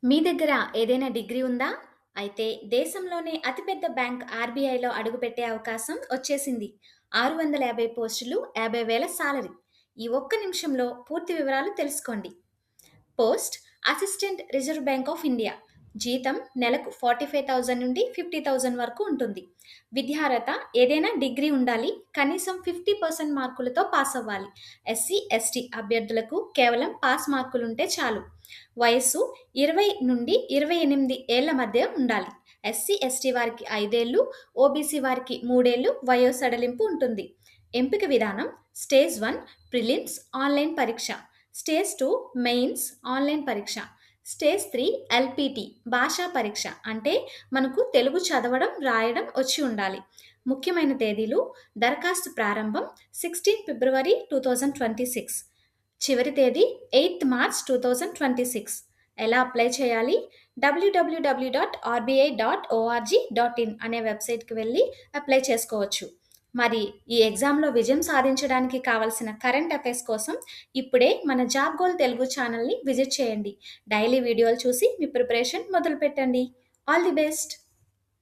మీ దగ్గర ఏదైనా డిగ్రీ ఉందా? అయితే దేశంలోనే అతిపెద్ద బ్యాంక్ ఆర్‌బీఐలో అడుగుపెట్టే అవకాశం వచ్చేసింది. 650 పోస్టులు, 50,000 సాలరీ. ఈ ఒక్క నిమిషంలో పూర్తి వివరాలు తెలుసుకోండి. Post assistant reserve bank of India. జీతం నెలకు 45,000 నుండి 50,000 వరకు ఉంటుంది. విద్యార్హత ఏదైనా డిగ్రీ ఉండాలి. కనీసం 50% మార్కులతో పాస్ అవ్వాలి. ఎస్సీ, ఎస్టీ అభ్యర్థులకు కేవలం పాస్ మార్కులుంటే చాలు. వయస్సు 20 నుండి 28 ఏళ్ల మధ్య ఉండాలి. ఎస్సీ, ఎస్టీ వారికి 5 ఏళ్లు, ఓబీసీ వారికి 3 ఏళ్లు వయో సడలింపు ఉంటుంది. ఎంపిక విధానం స్టేజ్ 1 ప్రిలిమ్స్ ఆన్లైన్ పరీక్ష, స్టేజ్ 2 మెయిన్స్ ఆన్లైన్ పరీక్ష, స్టేజ్ 3 ఎల్పిటి భాషా పరీక్ష అంటే మనకు తెలుగు చదవడం రాయడం వచ్చి ఉండాలి. ముఖ్యమైన తేదీలు దరఖాస్తు ప్రారంభం 16 ఫిబ్రవరి 2026, చివరి తేదీ 8 మార్చ్ 2026. ఎలా అప్లై చేయాలి? www.rbi.org.in అనే వెబ్సైట్కి వెళ్ళి అప్లై చేసుకోవచ్చు. మరి ఈ ఎగ్జామ్లో విజయం సాధించడానికి కావలసిన కరెంట్ అఫైర్స్ కోసం ఇప్పుడే మన జాబ్ గోల్ తెలుగు ఛానల్ని విజిట్ చేయండి. డైలీ వీడియోలు చూసి మీ ప్రిపరేషన్ మొదలు పెట్టండి. All the best.